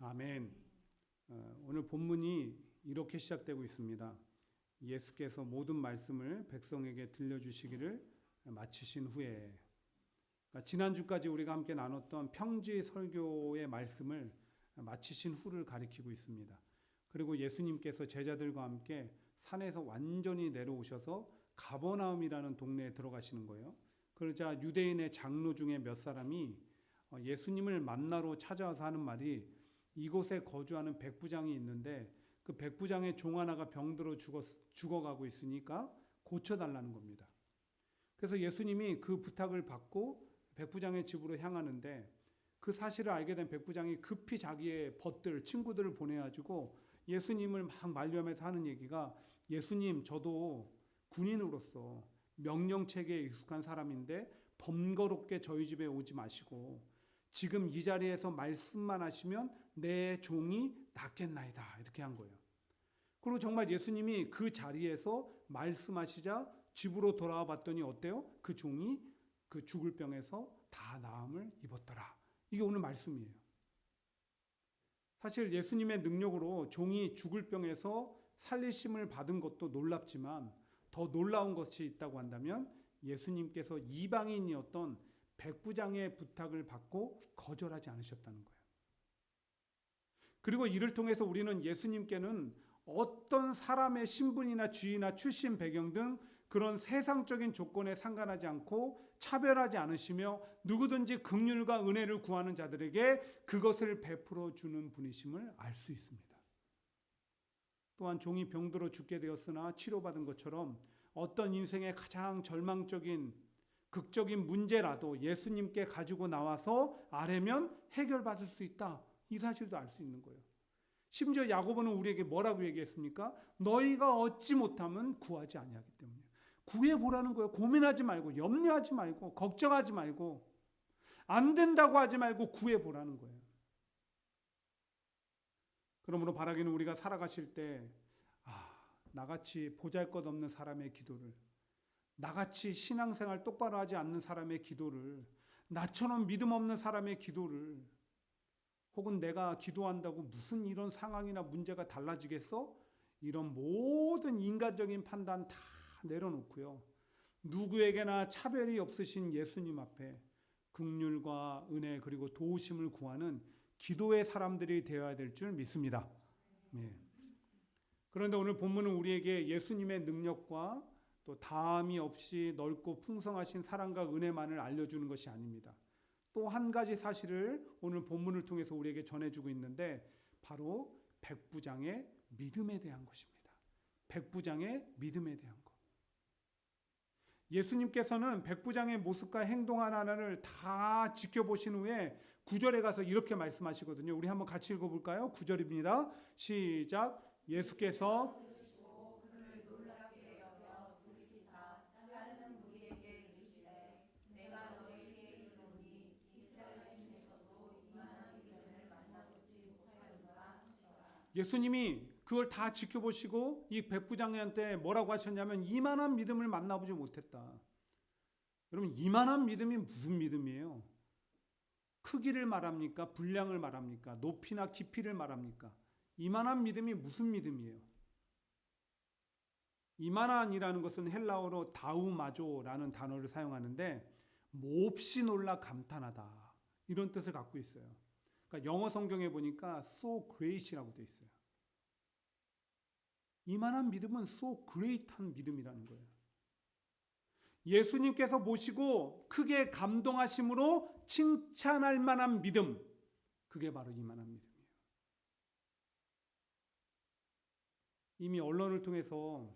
아멘. 오늘 본문이 이렇게 시작되고 있습니다. 예수께서 모든 말씀을 백성에게 들려주시기를 마치신 후에, 그러니까 지난주까지 우리가 함께 나눴던 평지 설교의 말씀을 마치신 후를 가리키고 있습니다. 그리고 예수님께서 제자들과 함께 산에서 완전히 내려오셔서 가버나움이라는 동네에 들어가시는 거예요. 그러자 유대인의 장로 중에 몇 사람이 예수님을 만나러 찾아와서 하는 말이, 이곳에 거주하는 백부장이 있는데 그 백부장의 종 하나가 병들어 죽어가고 있으니까 고쳐달라는 겁니다. 그래서 예수님이 그 부탁을 받고 백부장의 집으로 향하는데, 그 사실을 알게 된 백부장이 급히 자기의 벗들, 친구들을 보내가지고 예수님을 막 만류하면서 하는 얘기가, 예수님, 저도 군인으로서 명령체계에 익숙한 사람인데 번거롭게 저희 집에 오지 마시고 지금 이 자리에서 말씀만 하시면 내 종이 낫겠나이다, 이렇게 한 거예요. 그리고 정말 예수님이 그 자리에서 말씀하시자 집으로 돌아와 봤더니 어때요? 그 종이 그 죽을 병에서 다 나음을 입었더라. 이게 오늘 말씀이에요. 사실 예수님의 능력으로 종이 죽을 병에서 살리심을 받은 것도 놀랍지만, 더 놀라운 것이 있다고 한다면 예수님께서 이방인이었던 백부장의 부탁을 받고 거절하지 않으셨다는 거예요. 그리고 이를 통해서 우리는 예수님께는 어떤 사람의 신분이나 지위나 출신 배경 등 그런 세상적인 조건에 상관하지 않고 차별하지 않으시며 누구든지 긍휼과 은혜를 구하는 자들에게 그것을 베풀어 주는 분이심을 알 수 있습니다. 또한 종이 병들어 죽게 되었으나 치료받은 것처럼 어떤 인생의 가장 절망적인 극적인 문제라도 예수님께 가지고 나와서 아뢰면 해결받을 수 있다, 이 사실도 알 수 있는 거예요. 심지어 야고보는 우리에게 뭐라고 얘기했습니까? 너희가 얻지 못하면 구하지 아니하기 때문이에요. 구해보라는 거예요. 고민하지 말고, 염려하지 말고, 걱정하지 말고, 안 된다고 하지 말고 구해보라는 거예요. 그러므로 바라기는 우리가 살아가실 때, 나같이 보잘것없는 사람의 기도를, 나같이 신앙생활 똑바로 하지 않는 사람의 기도를, 나처럼 믿음 없는 사람의 기도를, 혹은 내가 기도한다고 무슨 이런 상황이나 문제가 달라지겠어? 이런 모든 인간적인 판단 다 내려놓고요, 누구에게나 차별이 없으신 예수님 앞에 긍휼과 은혜 그리고 도우심을 구하는 기도의 사람들이 되어야 될 줄 믿습니다. 네. 그런데 오늘 본문은 우리에게 예수님의 능력과 또 다함이 없이 넓고 풍성하신 사랑과 은혜만을 알려주는 것이 아닙니다. 또 한 가지 사실을 오늘 본문을 통해서 우리에게 전해주고 있는데, 바로 백부장의 믿음에 대한 것입니다. 백부장의 믿음에 대한 것. 예수님께서는 백부장의 모습과 행동 하나하나를 다 지켜보신 후에 9절에 가서 이렇게 말씀하시거든요. 우리 한번 같이 읽어볼까요? 9절입니다. 시작. 예수께서 예수님이 그걸 다 지켜보시고 이 백부장한테 뭐라고 하셨냐면, 이만한 믿음을 만나보지 못했다. 여러분, 이만한 믿음이 무슨 믿음이에요? 크기를 말합니까? 분량을 말합니까? 높이나 깊이를 말합니까? 이만한 믿음이 무슨 믿음이에요? 이만한이라는 것은 헬라어로 다우마조라는 단어를 사용하는데, 몹시 놀라 감탄하다, 이런 뜻을 갖고 있어요. 그러니까 영어 성경에 보니까 so great이라고 되어 있어요. 이만한 믿음은 so great한 믿음이라는 거예요. 예수님께서 보시고 크게 감동하심으로 칭찬할 만한 믿음, 그게 바로 이만한 믿음이에요. 이미 언론을 통해서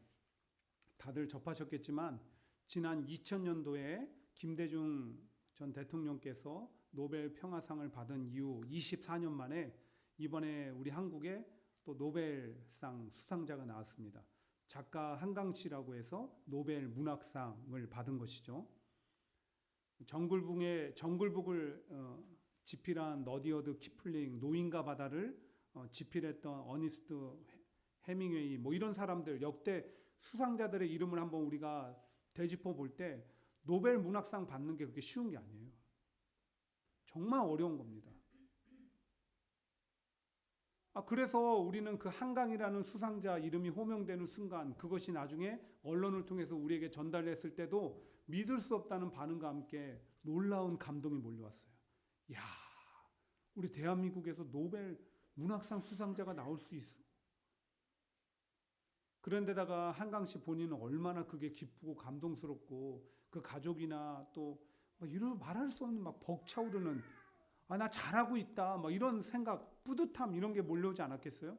다들 접하셨겠지만, 지난 2000년도에 김대중 전 대통령께서 노벨 평화상을 받은 이후 24년 만에 이번에 우리 한국에 또 노벨상 수상자가 나왔습니다. 작가 한강 씨라고 해서 노벨 문학상을 받은 것이죠. 정글북을 집필한 너디어드 키플링, 노인과 바다를 집필했던 어니스트 해밍웨이, 뭐 이런 사람들, 역대 수상자들의 이름을 한번 우리가 되짚어 볼 때 노벨 문학상 받는 게 그렇게 쉬운 게 아니에요. 정말 어려운 겁니다. 그래서 우리는 그 한강이라는 수상자 이름이 호명되는 순간 그것이 나중에 언론을 통해서 우리에게 전달됐을 때도 믿을 수 없다는 반응과 함께 놀라운 감동이 몰려왔어요. 야, 우리 대한민국에서 노벨 문학상 수상자가 나올 수 있어. 그런데다가 한강 씨 본인은 얼마나 그게 기쁘고 감동스럽고 그 가족이나 또 이루 말할 수 없는 막 벅차오르는 나 잘하고 있다 이런 생각, 뿌듯함 이런 게 몰려오지 않았겠어요?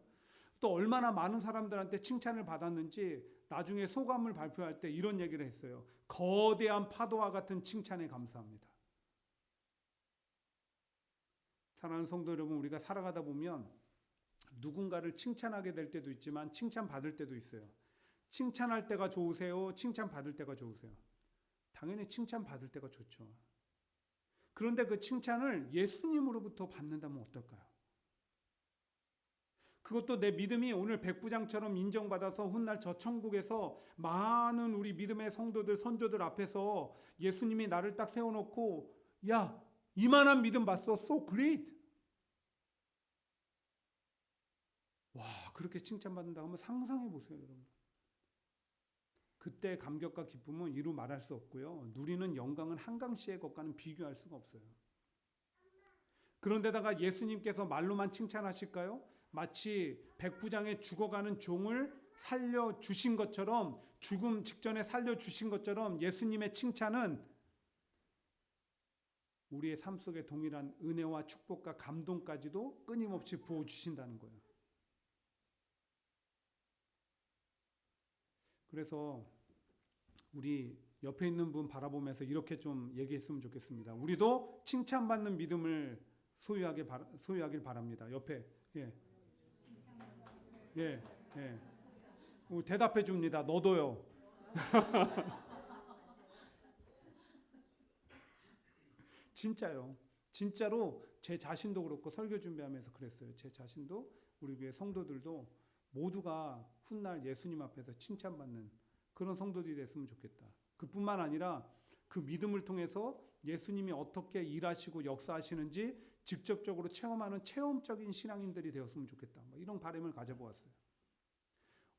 또 얼마나 많은 사람들한테 칭찬을 받았는지 나중에 소감을 발표할 때 이런 얘기를 했어요. 거대한 파도와 같은 칭찬에 감사합니다. 사랑하는 성도 여러분, 우리가 살아가다 보면 누군가를 칭찬하게 될 때도 있지만 칭찬받을 때도 있어요. 칭찬할 때가 좋으세요? 칭찬받을 때가 좋으세요? 당연히 칭찬받을 때가 좋죠. 그런데 그 칭찬을 예수님으로부터 받는다면 어떨까요? 그것도 내 믿음이 오늘 백부장처럼 인정받아서 훗날 저 천국에서 많은 우리 믿음의 성도들, 선조들 앞에서 예수님이 나를 딱 세워놓고 야, 이만한 믿음 봤어. So great. 와, 그렇게 칭찬받는다 하면 상상해 보세요, 여러분. 그때 감격과 기쁨은 이루 말할 수 없고요. 누리는 영광은 한강씨의 것과는 비교할 수가 없어요. 그런데다가 예수님께서 말로만 칭찬하실까요? 마치 백부장의 죽어가는 종을 살려주신 것처럼, 죽음 직전에 살려주신 것처럼 예수님의 칭찬은 우리의 삶 속에 동일한 은혜와 축복과 감동까지도 끊임없이 부어주신다는 거예요. 그래서 우리 옆에 있는 분 바라보면서 이렇게 좀 얘기했으면 좋겠습니다. 우리도 칭찬받는 믿음을 소유하길 바랍니다. 옆에 예. 대답해 줍니다. 너도요. 진짜요. 진짜로 제 자신도 그렇고 설교 준비하면서 그랬어요. 제 자신도 우리 교회 성도들도 모두가 훗날 예수님 앞에서 칭찬받는 그런 성도들이 됐으면 좋겠다. 그뿐만 아니라 그 믿음을 통해서 예수님이 어떻게 일하시고 역사하시는지 직접적으로 체험하는 체험적인 신앙인들이 되었으면 좋겠다. 이런 바람을 가져보았어요.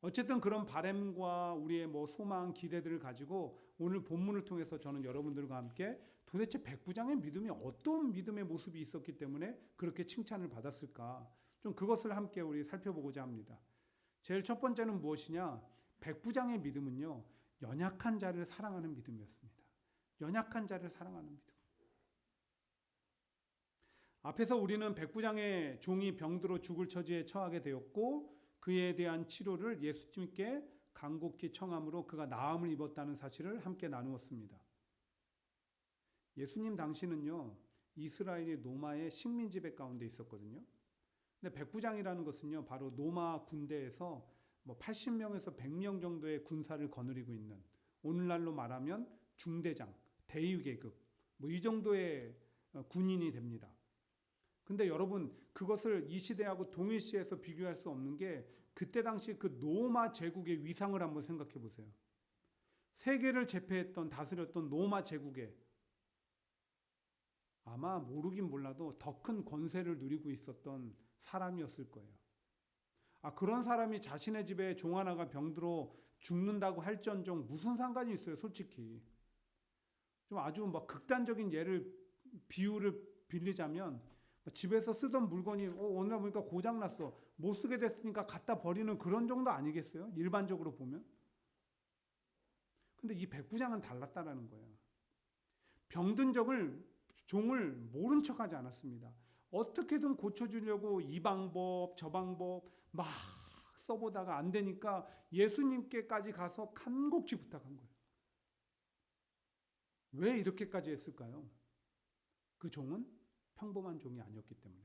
어쨌든 그런 바람과 우리의 소망, 기대들을 가지고 오늘 본문을 통해서 저는 여러분들과 함께 도대체 백부장의 믿음이 어떤 믿음의 모습이 있었기 때문에 그렇게 칭찬을 받았을까? 좀 그것을 함께 우리 살펴보고자 합니다. 제일 첫 번째는 무엇이냐? 백부장의 믿음은요, 연약한 자를 사랑하는 믿음이었습니다. 연약한 자를 사랑하는 믿음. 앞에서 우리는 백부장의 종이 병들어 죽을 처지에 처하게 되었고 그에 대한 치료를 예수님께 간곡히 청함으로 그가 나음을 입었다는 사실을 함께 나누었습니다. 예수님 당시는요, 이스라엘이 로마의 식민 지배 가운데 있었거든요. 근데 백부장이라는 것은요, 바로 로마 군대에서 80명에서 100명 정도의 군사를 거느리고 있는, 오늘날로 말하면 중대장, 대위 계급, 이 정도의 군인이 됩니다. 근데 여러분, 그것을 이 시대하고 동일시해서 비교할 수 없는 게 그때 당시 그 로마 제국의 위상을 한번 생각해 보세요. 세계를 제패했던, 다스렸던 로마 제국에 아마 모르긴 몰라도 더 큰 권세를 누리고 있었던 사람이었을 거예요. 그런 사람이 자신의 집에 종 하나가 병들어 죽는다고 할지언정 무슨 상관이 있어요, 솔직히. 좀 아주 극단적인 비유를 빌리자면 집에서 쓰던 물건이 어느 날 보니까 고장났어. 못 쓰게 됐으니까 갖다 버리는 그런 정도 아니겠어요? 일반적으로 보면. 근데 이 백부장은 달랐다라는 거예요. 병든 종을 모른 척하지 않았습니다. 어떻게든 고쳐주려고 이 방법 저 방법 막 써보다가 안 되니까 예수님께까지 가서 간곡히 부탁한 거예요. 왜 이렇게까지 했을까요? 그 종은 평범한 종이 아니었기 때문에.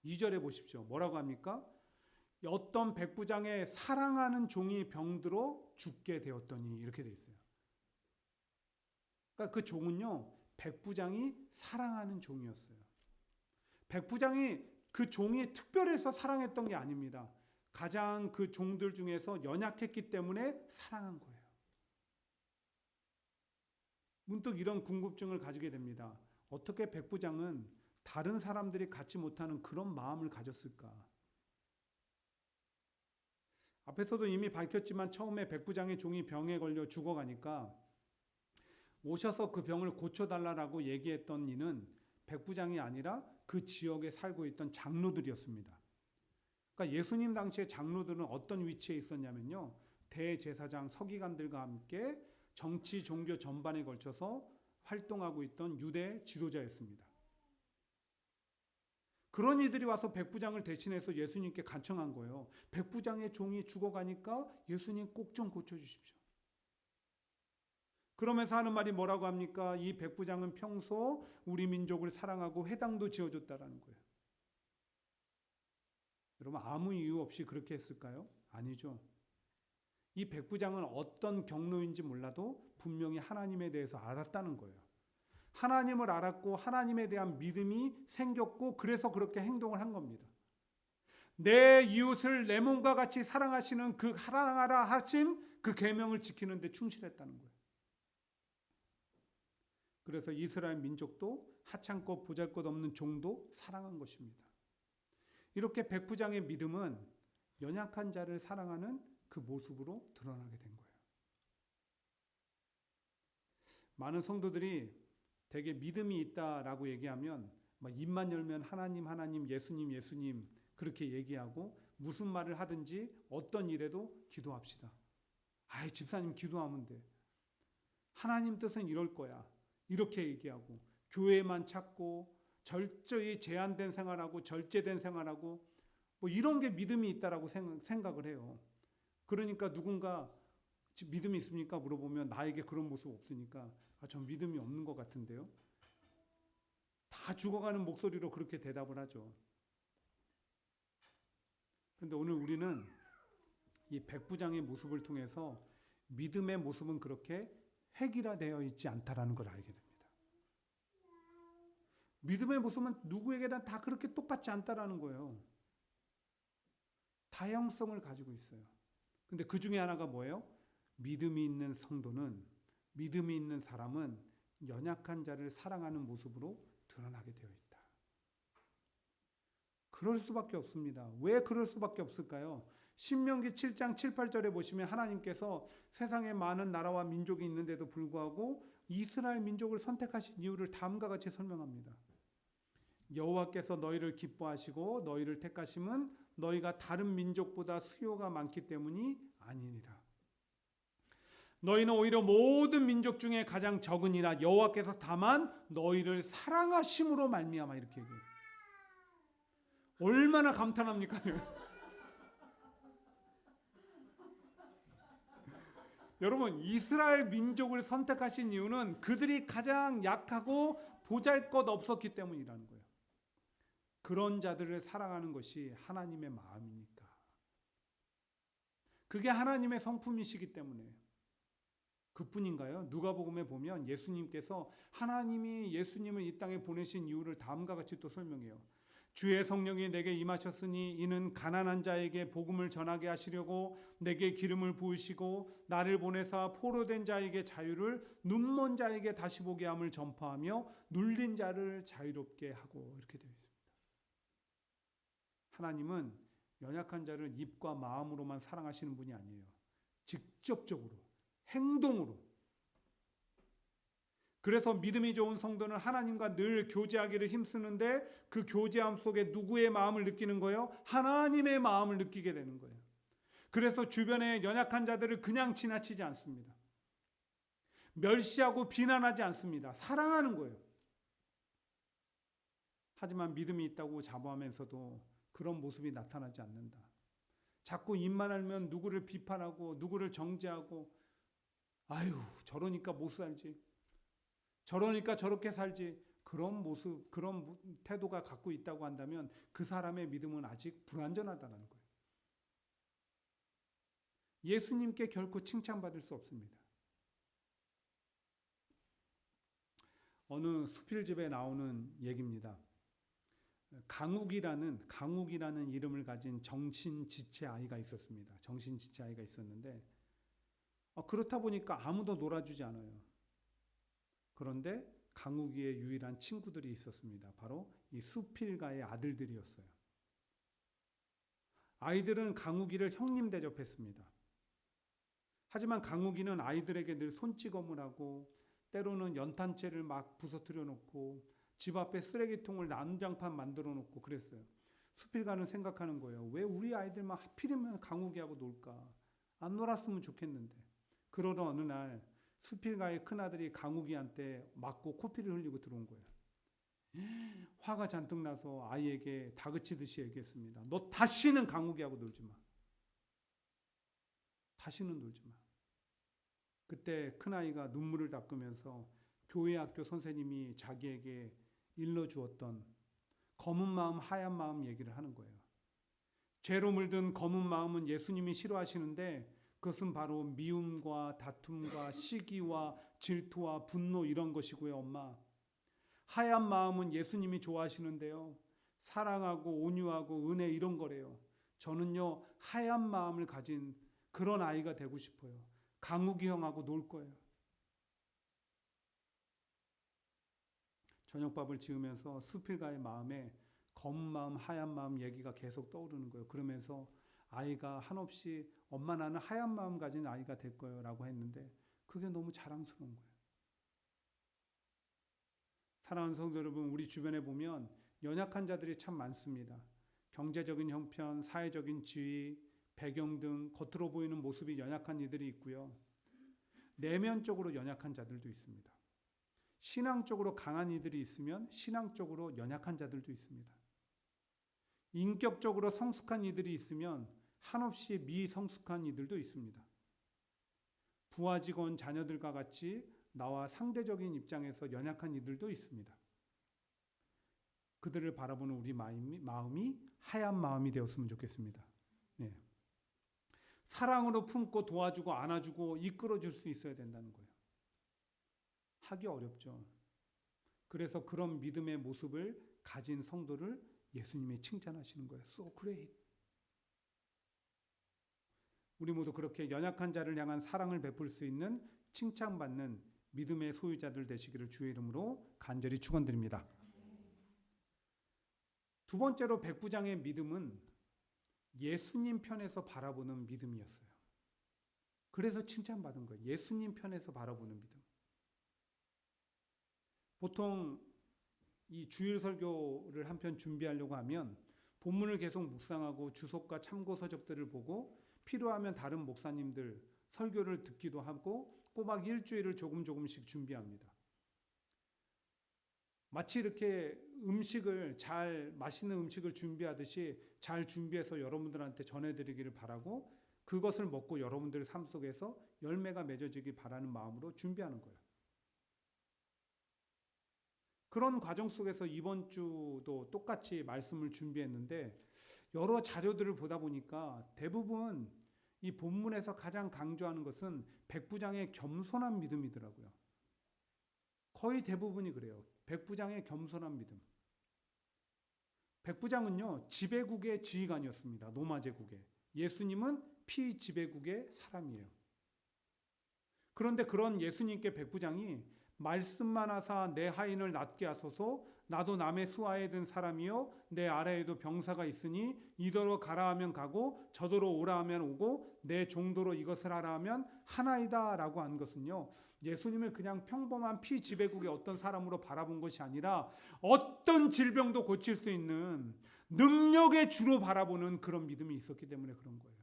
2절에 보십시오. 뭐라고 합니까? 어떤 백부장의 사랑하는 종이 병들어 죽게 되었더니 이렇게 돼 있어요. 그러니까 그 종은요, 백부장이 사랑하는 종이었어요. 백부장이 그 종이 특별해서 사랑했던 게 아닙니다. 가장 그 종들 중에서 연약했기 때문에 사랑한 거예요. 문득 이런 궁금증을 가지게 됩니다. 어떻게 백부장은 다른 사람들이 갖지 못하는 그런 마음을 가졌을까? 앞에서도 이미 밝혔지만 처음에 백부장의 종이 병에 걸려 죽어가니까 오셔서 그 병을 고쳐달라고 얘기했던 이는 백부장이 아니라 그 지역에 살고 있던 장로들이었습니다. 그러니까 예수님 당시의 장로들은 어떤 위치에 있었냐면요. 대제사장 서기관들과 함께 정치, 종교 전반에 걸쳐서 활동하고 있던 유대 지도자였습니다. 그런 이들이 와서 백부장을 대신해서 예수님께 간청한 거예요. 백부장의 종이 죽어가니까 예수님 꼭 좀 고쳐주십시오. 그러면서 하는 말이 뭐라고 합니까? 이 백부장은 평소 우리 민족을 사랑하고 회당도 지어줬다라는 거예요. 여러분, 아무 이유 없이 그렇게 했을까요? 아니죠. 이 백부장은 어떤 경로인지 몰라도 분명히 하나님에 대해서 알았다는 거예요. 하나님을 알았고 하나님에 대한 믿음이 생겼고 그래서 그렇게 행동을 한 겁니다. 내 이웃을 내 몸과 같이 사랑하시는 그 사랑하라 하신 그 계명을 지키는 데 충실했다는 거예요. 그래서 이스라엘 민족도 하찮고 보잘것없는 종도 사랑한 것입니다. 이렇게 백부장의 믿음은 연약한 자를 사랑하는 그 모습으로 드러나게 된 거예요. 많은 성도들이 되게 믿음이 있다라고 얘기하면 입만 열면 하나님, 하나님, 예수님, 예수님 그렇게 얘기하고 무슨 말을 하든지 어떤 일에도 기도합시다. 아이, 집사님 기도하면 돼. 하나님 뜻은 이럴 거야. 이렇게 얘기하고 교회만 찾고 절저히 제한된 생활하고 절제된 생활하고 이런 게 믿음이 있다라고 생각을 해요. 그러니까 누군가 믿음이 있습니까? 물어보면 나에게 그런 모습 없으니까 전 믿음이 없는 것 같은데요. 다 죽어가는 목소리로 그렇게 대답을 하죠. 그런데 오늘 우리는 이 백부장의 모습을 통해서 믿음의 모습은 그렇게 획일화되어 있지 않다라는 걸 알게 됩니다. 믿음의 모습은 누구에게나 다 그렇게 똑같지 않다라는 거예요. 다양성을 가지고 있어요. 근데 그 중에 하나가 뭐예요? 믿음이 있는 성도는, 믿음이 있는 사람은 연약한 자를 사랑하는 모습으로 드러나게 되어 있다. 그럴 수밖에 없습니다. 왜 그럴 수밖에 없을까요? 신명기 7장 7, 8절에 보시면 하나님께서 세상에 많은 나라와 민족이 있는데도 불구하고 이스라엘 민족을 선택하신 이유를 다음과 같이 설명합니다. 여호와께서 너희를 기뻐하시고 너희를 택하심은 너희가 다른 민족보다 수요가 많기 때문이 아니니라. 너희는 오히려 모든 민족 중에 가장 적으니라. 여호와께서 다만 너희를 사랑하심으로 말미암아 이렇게 얘기해요. 얼마나 감탄합니까? 여러분, 이스라엘 민족을 선택하신 이유는 그들이 가장 약하고 보잘것없었기 때문이라는 거예요. 그런 자들을 사랑하는 것이 하나님의 마음이니까. 그게 하나님의 성품이시기 때문에. 그뿐인가요? 누가복음에 보면 예수님께서 하나님이 예수님을 이 땅에 보내신 이유를 다음과 같이 또 설명해요. 주의 성령이 내게 임하셨으니 이는 가난한 자에게 복음을 전하게 하시려고 내게 기름을 부으시고 나를 보내사 포로된 자에게 자유를, 눈먼 자에게 다시 보게 함을 전파하며 눌린 자를 자유롭게 하고, 이렇게 되어 있습니다. 하나님은 연약한 자를 입과 마음으로만 사랑하시는 분이 아니에요. 직접적으로, 행동으로. 그래서 믿음이 좋은 성도는 하나님과 늘 교제하기를 힘쓰는데 그 교제함 속에 누구의 마음을 느끼는 거예요? 하나님의 마음을 느끼게 되는 거예요. 그래서 주변의 연약한 자들을 그냥 지나치지 않습니다. 멸시하고 비난하지 않습니다. 사랑하는 거예요. 하지만 믿음이 있다고 자부하면서도 그런 모습이 나타나지 않는다. 자꾸 입만 알면 누구를 비판하고 누구를 정죄하고, 아유 저러니까 못 살지, 저러니까 저렇게 살지, 그런 모습, 그런 태도가 갖고 있다고 한다면 그 사람의 믿음은 아직 불완전하다는 거예요. 예수님께 결코 칭찬받을 수 없습니다. 어느 수필집에 나오는 얘기입니다. 강욱이라는 이름을 가진 정신지체 아이가 있었습니다. 정신지체 아이가 있었는데 그렇다 보니까 아무도 놀아주지 않아요. 그런데 강욱이의 유일한 친구들이 있었습니다. 바로 이 수필가의 아들들이었어요. 아이들은 강욱이를 형님 대접했습니다. 하지만 강욱이는 아이들에게 늘 손찌검을 하고 때로는 연탄재를 막 부서뜨려 놓고 집 앞에 쓰레기통을 난장판 만들어 놓고 그랬어요. 수필가는 생각하는 거예요. 왜 우리 아이들만 하필이면 강욱이하고 놀까? 안 놀았으면 좋겠는데. 그러던 어느 날 수필가의 큰아들이 강욱이한테 맞고 코피를 흘리고 들어온 거예요. 화가 잔뜩 나서 아이에게 다그치듯이 얘기했습니다. 너 다시는 강욱이하고 놀지 마. 다시는 놀지 마. 그때 큰아이가 눈물을 닦으면서 교회 학교 선생님이 자기에게 일러주었던 검은 마음 하얀 마음 얘기를 하는 거예요. 죄로 물든 검은 마음은 예수님이 싫어하시는데 그것은 바로 미움과 다툼과 시기와 질투와 분노 이런 것이고요, 엄마. 하얀 마음은 예수님이 좋아하시는데요. 사랑하고 온유하고 은혜 이런 거래요. 저는요, 하얀 마음을 가진 그런 아이가 되고 싶어요. 강욱이 형하고 놀 거예요. 저녁밥을 지으면서 수필가의 마음에 검은 마음, 하얀 마음 얘기가 계속 떠오르는 거예요. 그러면서 아이가 한없이 엄마 나는 하얀 마음 가진 아이가 될 거예요 라고 했는데 그게 너무 자랑스러운 거예요. 사랑하는 성도 여러분, 우리 주변에 보면 연약한 자들이 참 많습니다. 경제적인 형편, 사회적인 지위, 배경 등 겉으로 보이는 모습이 연약한 이들이 있고요. 내면적으로 연약한 자들도 있습니다. 신앙적으로 강한 이들이 있으면 신앙적으로 연약한 자들도 있습니다. 인격적으로 성숙한 이들이 있으면 한없이 미성숙한 이들도 있습니다. 부하 직원 자녀들과 같이 나와 상대적인 입장에서 연약한 이들도 있습니다. 그들을 바라보는 우리 마음이 하얀 마음이 되었으면 좋겠습니다. 네. 사랑으로 품고 도와주고 안아주고 이끌어줄 수 있어야 된다는 거예요. 하기 어렵죠. 그래서 그런 믿음의 모습을 가진 성도를 예수님이 칭찬하시는 거예요. So great. 우리 모두 그렇게 연약한 자를 향한 사랑을 베풀 수 있는 칭찬받는 믿음의 소유자들 되시기를 주의 이름으로 간절히 축원드립니다. 두 번째로 백부장의 믿음은 예수님 편에서 바라보는 믿음이었어요. 그래서 칭찬받은 거예요. 예수님 편에서 바라보는 믿음. 보통 이 주일 설교를 한 편 준비하려고 하면 본문을 계속 묵상하고 주석과 참고 서적들을 보고 필요하면 다른 목사님들 설교를 듣기도 하고 꼬박 일주일을 조금씩 준비합니다. 마치 이렇게 맛있는 음식을 준비하듯이 잘 준비해서 여러분들한테 전해드리기를 바라고 그것을 먹고 여러분들의 삶 속에서 열매가 맺어지길 바라는 마음으로 준비하는 거예요. 그런 과정 속에서 이번 주도 똑같이 말씀을 준비했는데 여러 자료들을 보다 보니까 대부분 이 본문에서 가장 강조하는 것은 백부장의 겸손한 믿음이더라고요. 거의 대부분이 그래요. 백부장의 겸손한 믿음. 백부장은요, 지배국의 지휘관이었습니다. 로마 제국의. 예수님은 피지배국의 사람이에요. 그런데 그런 예수님께 백부장이 말씀만 하사 내 하인을 낫게 하소서 나도 남의 수하에 든 사람이요 내 아래에도 병사가 있으니 이더러 가라 하면 가고 저더러 오라 하면 오고 내 종도로 이것을 하라 하면 하나이다 라고 한 것은요, 예수님을 그냥 평범한 피지배국의 어떤 사람으로 바라본 것이 아니라 어떤 질병도 고칠 수 있는 능력의 주로 바라보는 그런 믿음이 있었기 때문에 그런 거예요.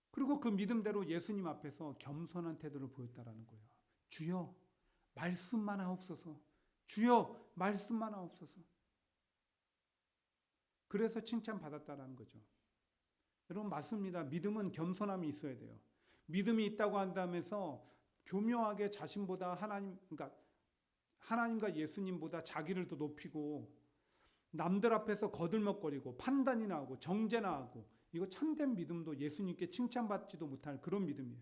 그리고 그 믿음대로 예수님 앞에서 겸손한 태도를 보였다라는 거예요. 주여 말씀만 하옵소서. 주여 말씀만 하옵소서. 그래서 칭찬받았다라는 거죠. 여러분 맞습니다. 믿음은 겸손함이 있어야 돼요. 믿음이 있다고 한다면서 교묘하게 자신보다 하나님과 예수님보다 자기를 더 높이고 남들 앞에서 거들먹거리고 판단이나 하고 정죄나 하고 이거 참된 믿음도 예수님께 칭찬받지도 못할 그런 믿음이에요.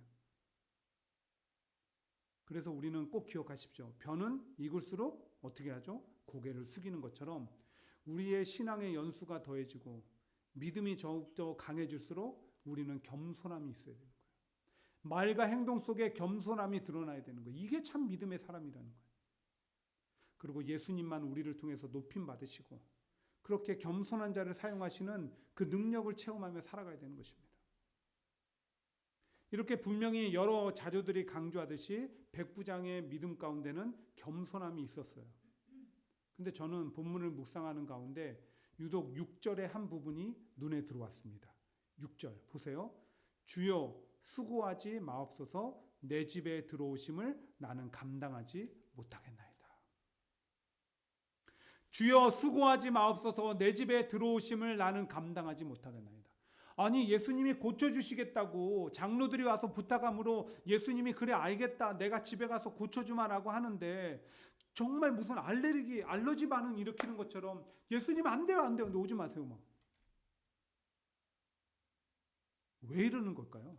그래서 우리는 꼭 기억하십시오. 벼는 익을수록 어떻게 하죠? 고개를 숙이는 것처럼 우리의 신앙의 연수가 더해지고 믿음이 더욱더 강해질수록 우리는 겸손함이 있어야 되는 거예요. 말과 행동 속에 겸손함이 드러나야 되는 거예요. 이게 참 믿음의 사람이라는 거예요. 그리고 예수님만 우리를 통해서 높임 받으시고 그렇게 겸손한 자를 사용하시는 그 능력을 체험하며 살아가야 되는 것입니다. 이렇게 분명히 여러 자료들이 강조하듯이 백부장의 믿음 가운데는 겸손함이 있었어요. 근데 저는 본문을 묵상하는 가운데 유독 6절의 한 부분이 눈에 들어왔습니다. 6절 보세요. 주여 수고하지 마옵소서 내 집에 들어오심을 나는 감당하지 못하겠나이다. 주여 수고하지 마옵소서 내 집에 들어오심을 나는 감당하지 못하겠나이다. 아니 예수님이 고쳐주시겠다고 장로들이 와서 부탁함으로 예수님이 그래 알겠다 내가 집에 가서 고쳐주마라고 하는데 정말 무슨 알러지 반응 일으키는 것처럼 예수님 안 돼요 안 돼요 근데 오지 마세요 막. 왜 이러는 걸까요?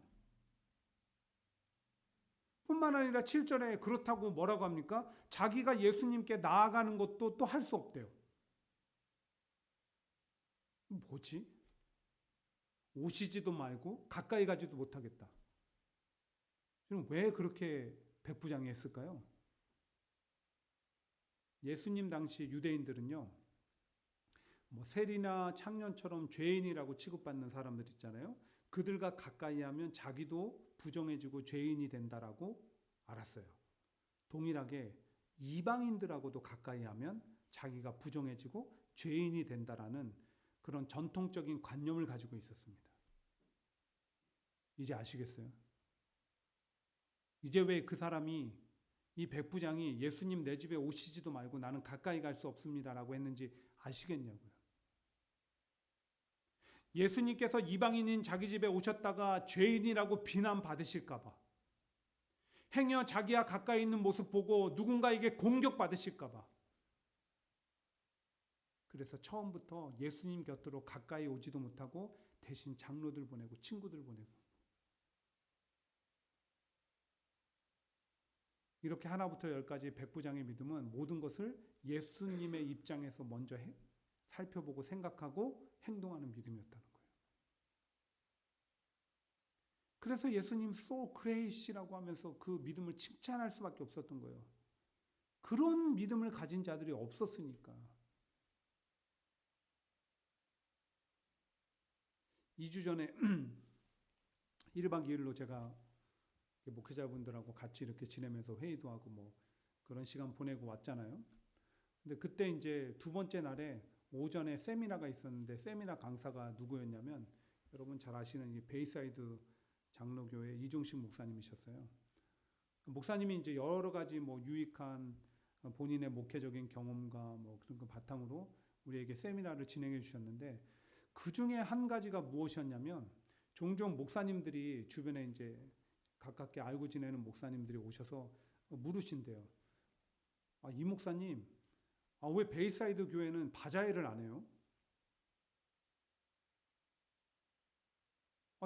뿐만 아니라 7절에 그렇다고 뭐라고 합니까? 자기가 예수님께 나아가는 것도 또 할 수 없대요. 뭐지? 오시지도 말고 가까이 가지도 못하겠다. 그럼 왜 그렇게 백부장이 했을까요? 예수님 당시 유대인들은요, 뭐 세리나 창년처럼 죄인이라고 취급받는 사람들 있잖아요. 그들과 가까이 하면 자기도 부정해지고 죄인이 된다라고 알았어요. 동일하게 이방인들하고도 가까이 하면 자기가 부정해지고 죄인이 된다라는 그런 전통적인 관념을 가지고 있었습니다. 이제 아시겠어요? 이제 왜 그 사람이 이 백부장이 예수님 내 집에 오시지도 말고 나는 가까이 갈 수 없습니다라고 했는지 아시겠냐고요. 예수님께서 이방인인 자기 집에 오셨다가 죄인이라고 비난받으실까봐, 행여 자기와 가까이 있는 모습 보고 누군가에게 공격받으실까봐, 그래서 처음부터 예수님 곁으로 가까이 오지도 못하고 대신 장로들 보내고 친구들 보내고, 이렇게 하나부터 열까지 백부장의 믿음은 모든 것을 예수님의 입장에서 먼저 살펴보고 생각하고 행동하는 믿음이었다는 거예요. 그래서 예수님 so great이라고 하면서 그 믿음을 칭찬할 수밖에 없었던 거예요. 그런 믿음을 가진 자들이 없었으니까. 2주 전에 1박 2일로 제가 목회자분들하고 같이 이렇게 지내면서 회의도 하고 뭐 그런 시간 보내고 왔잖아요. 근데 그때 이제 두 번째 날에 오전에 세미나가 있었는데 세미나 강사가 누구였냐면 여러분 잘 아시는 이 베이사이드 장로교회 이종식 목사님이셨어요. 목사님이 이제 여러 가지 뭐 유익한 본인의 목회적인 경험과 뭐 그런 거 바탕으로 우리에게 세미나를 진행해 주셨는데 그 중에 한 가지가 무엇이었냐면 종종 목사님들이 주변에 이제 가깝게 알고 지내는 목사님들이 오셔서 물으신대요. 아, 이 목사님, 왜 베이사이드 교회는 바자회를 안 해요?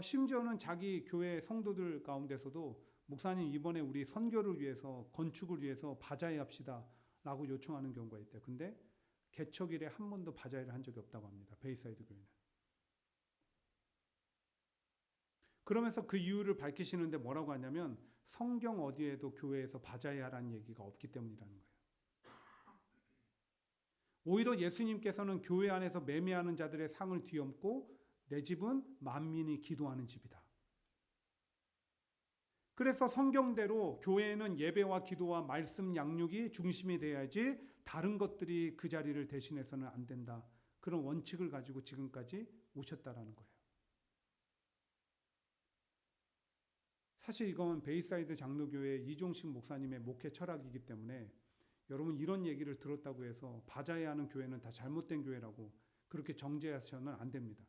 심지어는 자기 교회 성도들 가운데서도 목사님 이번에 우리 선교를 위해서 건축을 위해서 바자회 합시다 라고 요청하는 경우가 있대요. 근데 개척일에 한 번도 바자회를 한 적이 없다고 합니다. 베이사이드 교회는. 그러면서 그 이유를 밝히시는데 뭐라고 하냐면 성경 어디에도 교회에서 바자회 하라는 얘기가 없기 때문이라는 거예요. 오히려 예수님께서는 교회 안에서 매매하는 자들의 상을 뒤엎고 내 집은 만민이 기도하는 집이다. 그래서 성경대로 교회에는 예배와 기도와 말씀 양육이 중심이 돼야지 다른 것들이 그 자리를 대신해서는 안 된다. 그런 원칙을 가지고 지금까지 오셨다라는 거예요. 사실 이건 베이사이드 장로교회 이종식 목사님의 목회 철학이기 때문에 여러분 이런 얘기를 들었다고 해서 바자회하는 교회는 다 잘못된 교회라고 그렇게 정죄하셔서는 안 됩니다.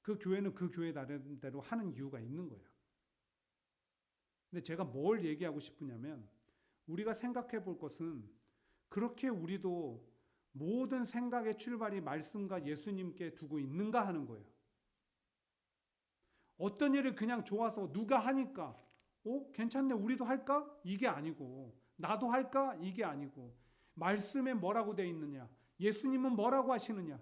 그 교회는 그 교회 나름대로 하는 이유가 있는 거예요. 근데 제가 뭘 얘기하고 싶으냐면 우리가 생각해 볼 것은 그렇게 우리도 모든 생각의 출발이 말씀과 예수님께 두고 있는가 하는 거예요. 어떤 일을 그냥 좋아서 누가 하니까 괜찮네 우리도 할까? 이게 아니고 나도 할까? 이게 아니고 말씀에 뭐라고 되어 있느냐? 예수님은 뭐라고 하시느냐?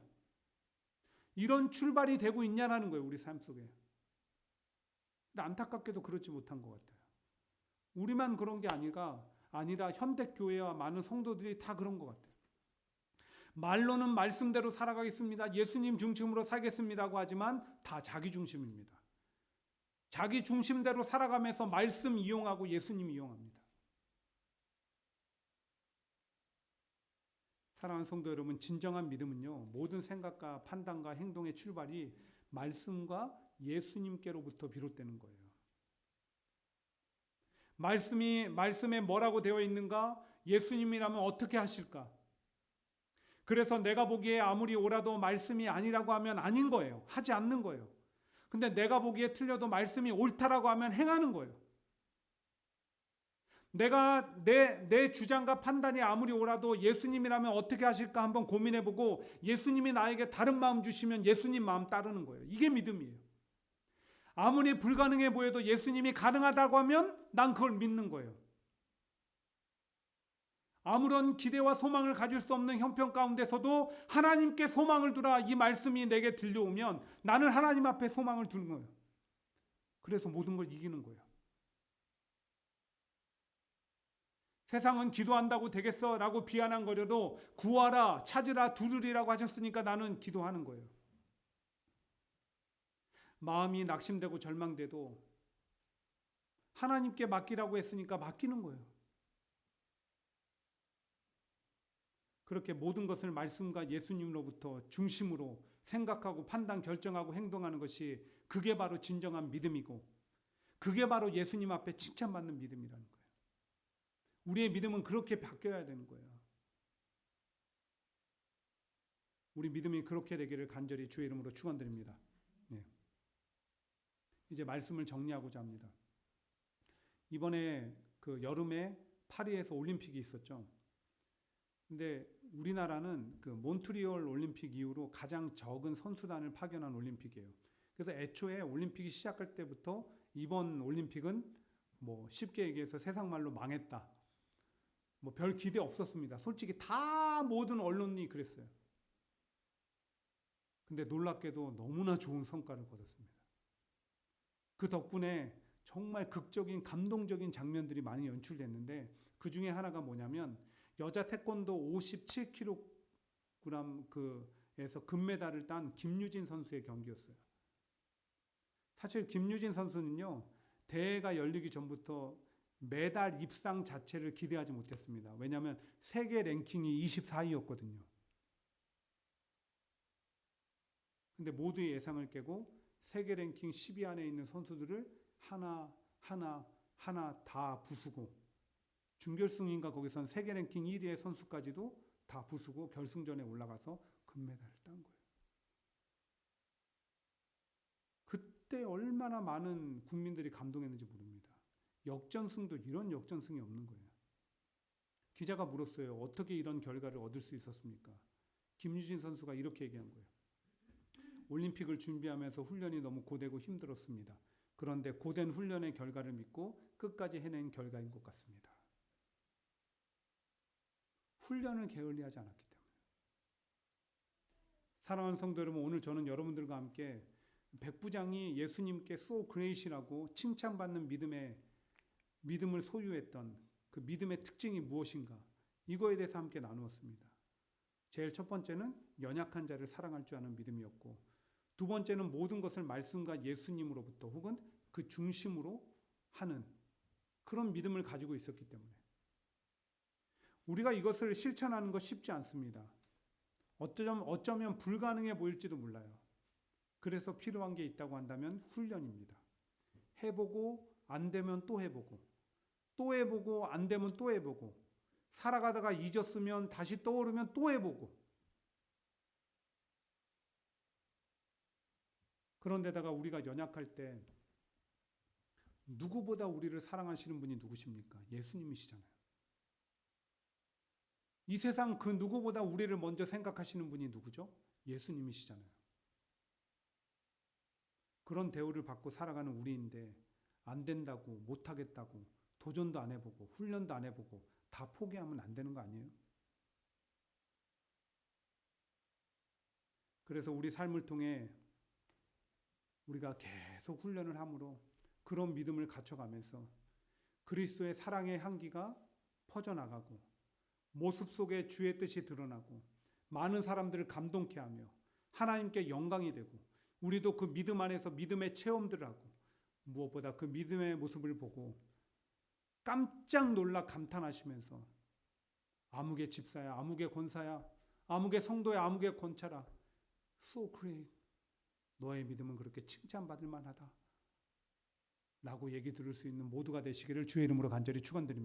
이런 출발이 되고 있냐라는 거예요. 우리 삶 속에. 근데 안타깝게도 그렇지 못한 것 같아요. 우리만 그런 게 아니라 현대교회와 많은 성도들이 다 그런 것 같아요. 말로는 말씀대로 살아가겠습니다. 예수님 중심으로 살겠습니다고 하지만 다 자기 중심입니다. 자기 중심대로 살아가면서 말씀 이용하고 예수님 이용합니다. 사랑하는 성도 여러분, 진정한 믿음은요, 모든 생각과 판단과 행동의 출발이 말씀과 예수님께로부터 비롯되는 거예요. 말씀에 뭐라고 되어 있는가? 예수님이라면 어떻게 하실까? 그래서 내가 보기에 아무리 옳아도 말씀이 아니라고 하면 아닌 거예요. 하지 않는 거예요. 근데 내가 보기에 틀려도 말씀이 옳다라고 하면 행하는 거예요. 내가 내 주장과 판단이 아무리 옳아도 예수님이라면 어떻게 하실까 한번 고민해보고 예수님이 나에게 다른 마음 주시면 예수님 마음 따르는 거예요. 이게 믿음이에요. 아무리 불가능해 보여도 예수님이 가능하다고 하면 난 그걸 믿는 거예요. 아무런 기대와 소망을 가질 수 없는 형편 가운데서도 하나님께 소망을 두라 이 말씀이 내게 들려오면 나는 하나님 앞에 소망을 두는 거예요. 그래서 모든 걸 이기는 거예요. 세상은 기도한다고 되겠어 라고 비아냥거려도 구하라, 찾으라, 두드리라고 하셨으니까 나는 기도하는 거예요. 마음이 낙심되고 절망돼도 하나님께 맡기라고 했으니까 맡기는 거예요. 그렇게 모든 것을 말씀과 예수님으로부터 중심으로 생각하고 판단, 결정하고 행동하는 것이 그게 바로 진정한 믿음이고 그게 바로 예수님 앞에 칭찬받는 믿음이라는 거예요. 우리의 믿음은 그렇게 바뀌어야 되는 거예요. 우리 믿음이 그렇게 되기를 간절히 주의 이름으로 축원드립니다. 네. 이제 말씀을 정리하고자 합니다. 이번에 그 여름에 파리에서 올림픽이 있었죠. 근데 우리나라는 그 몬트리올 올림픽 이후로 가장 적은 선수단을 파견한 올림픽이에요. 그래서 애초에 올림픽이 시작할 때부터 이번 올림픽은 뭐 쉽게 얘기해서 세상 말로 망했다. 뭐 별 기대 없었습니다. 솔직히 다 모든 언론이 그랬어요. 근데 놀랍게도 너무나 좋은 성과를 거뒀습니다. 그 덕분에 정말 극적인 감동적인 장면들이 많이 연출됐는데 그 중에 하나가 뭐냐면 여자 태권도 57kg 에서 금메달을 딴 김유진 선수의 경기였어요. 사실 김유진 선수는요, 대회가 열리기 전부터 메달 입상 자체를 기대하지 못했습니다. 왜냐하면 세계 랭킹이 24위였거든요. 근데 모두의 예상을 깨고 세계 랭킹 10위 안에 있는 선수들을 하나 다 부수고 준결승인가 거기선 세계 랭킹 1위의 선수까지도 다 부수고 결승전에 올라가서 금메달을 딴 거예요. 그때 얼마나 많은 국민들이 감동했는지 모릅니다. 역전승도 이런 역전승이 없는 거예요. 기자가 물었어요. 어떻게 이런 결과를 얻을 수 있었습니까? 김유진 선수가 이렇게 얘기한 거예요. 올림픽을 준비하면서 훈련이 너무 고되고 힘들었습니다. 그런데 고된 훈련의 결과를 믿고 끝까지 해낸 결과인 것 같습니다. 훈련을 게을리하지 않았기 때문에. 사랑하는 성도 여러분, 오늘 저는 여러분들과 함께 백부장이 예수님께 so great이라고 칭찬받는 믿음을 소유했던 그 믿음의 특징이 무엇인가, 이거에 대해서 함께 나누었습니다. 제일 첫 번째는 연약한 자를 사랑할 줄 아는 믿음이었고, 두 번째는 모든 것을 말씀과 예수님으로부터 혹은 그 중심으로 하는 그런 믿음을 가지고 있었기 때문에 우리가 이것을 실천하는 것 쉽지 않습니다. 어쩌면 불가능해 보일지도 몰라요. 그래서 필요한 게 있다고 한다면 훈련입니다. 해보고 안 되면 또 해보고 또 해보고 안 되면 또 해보고 살아가다가 잊었으면 다시 떠오르면 또 해보고. 그런데다가 우리가 연약할 때 누구보다 우리를 사랑하시는 분이 누구십니까? 예수님이시잖아요. 이 세상 그 누구보다 우리를 먼저 생각하시는 분이 누구죠? 예수님이시잖아요. 그런 대우를 받고 살아가는 우리인데 안 된다고, 못하겠다고, 도전도 안 해보고 훈련도 안 해보고 다 포기하면 안 되는 거 아니에요? 그래서 우리 삶을 통해 우리가 계속 훈련을 함으로 그런 믿음을 갖춰가면서 그리스도의 사랑의 향기가 퍼져나가고 모습 속에 주의 뜻이 드러나고 많은 사람들을 감동케 하며 하나님께 영광이 되고 우리도 그 믿음 안에서 믿음의 체험들을 하고 무엇보다 그 믿음의 모습을 보고 깜짝 놀라 감탄하시면서 아무개 집사야, 아무개 권사야, 아무개 성도야, 아무개 권차라, so great, 너의 믿음은 그렇게 칭찬받을 만하다 라고 얘기 들을 수 있는 모두가 되시기를 주의 이름으로 간절히 축원드립니다.